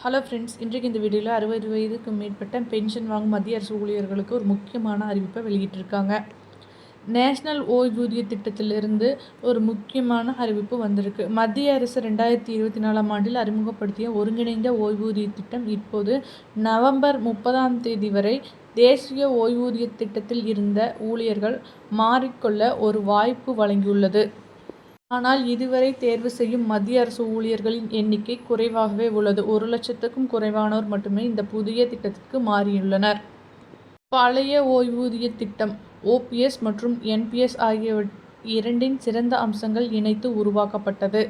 Hello friends, இன்றைக்கு இந்த வீடியோவில் 60 வயதுக்கு மேற்பட்ட பென்ஷன் வாங்கும் மத்திய அரசு ஊழியர்களுக்கு ஒரு முக்கியமான அறிவிப்பை வெளியிட்டிருக்காங்க. நேஷனல் ஓய்வூதிய திட்டத்திலிருந்து ஒரு முக்கியமான அறிவிப்பு வந்திருக்கு. மத்திய அரசு 2024ஆம் ஆண்டில் அறிமுகப்படுத்திய ஒருங்கிணைந்த ஓய்வூதிய திட்டம் இப்போது நவம்பர் 30ஆம் வரை தேசிய ஓய்வூதிய திட்டத்தில் இருந்த ஊழியர்கள் மாறிக்கொள்ள ஒரு வாய்ப்பு வழங்கியுள்ளது. ஆனால் இதுவரை தேர்வு செய்யும் மத்திய அரசு ஊழியர்களின் எண்ணிக்கை குறைவாகவே உள்ளது. 1,00,000க்கும் குறைவானோர் மட்டுமே இந்த புதிய திட்டத்திற்கு மாறியுள்ளனர். பழைய ஓய்வூதிய திட்டம் ஓபிஎஸ் மற்றும் என்பிஎஸ் ஆகிய இரண்டின் சிறந்த அம்சங்கள் இணைத்து உருவாக்கப்பட்டது.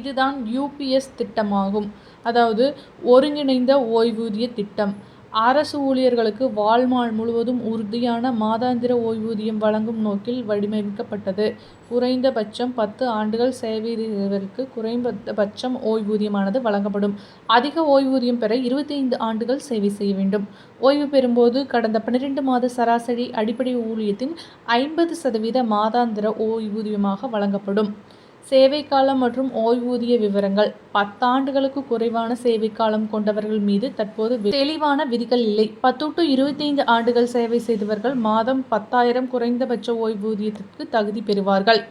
இதுதான் யுபிஎஸ் திட்டமாகும். அதாவது ஒருங்கிணைந்த ஓய்வூதிய திட்டம். அரசு ஊழியர்களுக்கு வாழ்நாள் முழுவதும் உறுதியான மாதாந்திர ஓய்வூதியம் வழங்கும் நோக்கில் வடிவமைக்கப்பட்டது. குறைந்தபட்சம் 10 ஆண்டுகள் சேவை செய்தவருக்கு குறைந்தபட்சம் ஓய்வூதியமானது வழங்கப்படும். அதிக ஓய்வூதியம் பெற 25 ஆண்டுகள் சேவை செய்ய வேண்டும். ஓய்வு பெறும்போது கடந்த 12 மாத சராசரி அடிப்படை ஊதியத்தின் 50% மாதாந்திர ஓய்வூதியமாக வழங்கப்படும். சேவை காலம் மற்றும் ஓய்வூதிய விவரங்கள் 10 ஆண்டுகளுக்கு குறைவான சேவை காலம் கொண்டவர்கள் மீது தற்போது தெளிவான விதிகள் இல்லை. 10 to 25 ஆண்டுகள் சேவை செய்தவர்கள் மாதம் 10,000 குறைந்தபட்ச ஓய்வூதியத்திற்கு தகுதி பெறுவார்கள்.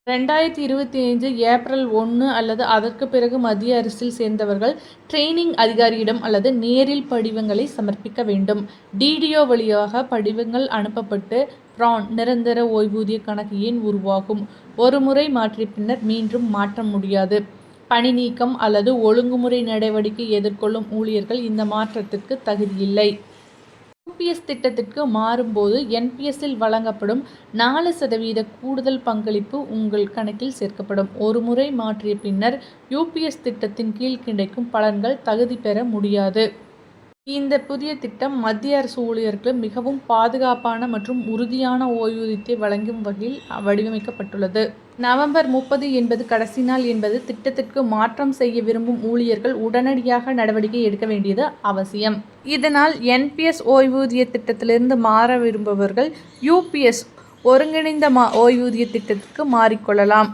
2025 ஏப்ரல் 1 அல்லது அதற்கு பிறகு மத்திய அரசில் சேர்ந்தவர்கள் ட்ரெய்னிங் அதிகாரியிடம் அல்லது நேரில் படிவங்களை சமர்ப்பிக்க வேண்டும். டிடிஓ வழியாக படிவங்கள் அனுப்பப்பட்டு பிரான் நிரந்தர ஓய்வூதிய கணக்கு எண் உருவாகும். ஒரு முறை மாற்றிய பின்னர் மீண்டும் மாற்ற முடியாது. பணி நீக்கம் அல்லது ஒழுங்குமுறை நடவடிக்கை எதிர்கொள்ளும் ஊழியர்கள் இந்த மாற்றத்திற்கு தகுதியில்லை. யுபிஎஸ் திட்டத்திற்கு மாறும்போது என்பிஎஸ்ஸில் வழங்கப்படும் 4% கூடுதல் பங்களிப்பு உங்கள் கணக்கில் சேர்க்கப்படும். ஒரு முறை மாற்றிய பின்னர் யுபிஎஸ் திட்டத்தின் கீழ் கிடைக்கும் பலன்கள் தகுதி பெற முடியாது. இந்த புதிய திட்டம் மத்திய அரசு ஊழியர்களுக்கு மிகவும் பாதுகாப்பான மற்றும் உறுதியான ஓய்வூதியத்தை வழங்கும் வகையில் வடிவமைக்கப்பட்டுள்ளது. நவம்பர் 30 என்பது கடைசி நாள் என்பது திட்டத்திற்கு மாற்றம் செய்ய விரும்பும் ஊழியர்கள் உடனடியாக நடவடிக்கை எடுக்க வேண்டியது அவசியம். இதனால் என்பிஎஸ் ஓய்வூதிய திட்டத்திலிருந்து மாற விரும்புபவர்கள் யுபிஎஸ் ஒருங்கிணைந்த ஓய்வூதிய திட்டத்திற்கு மாறிக்கொள்ளலாம்.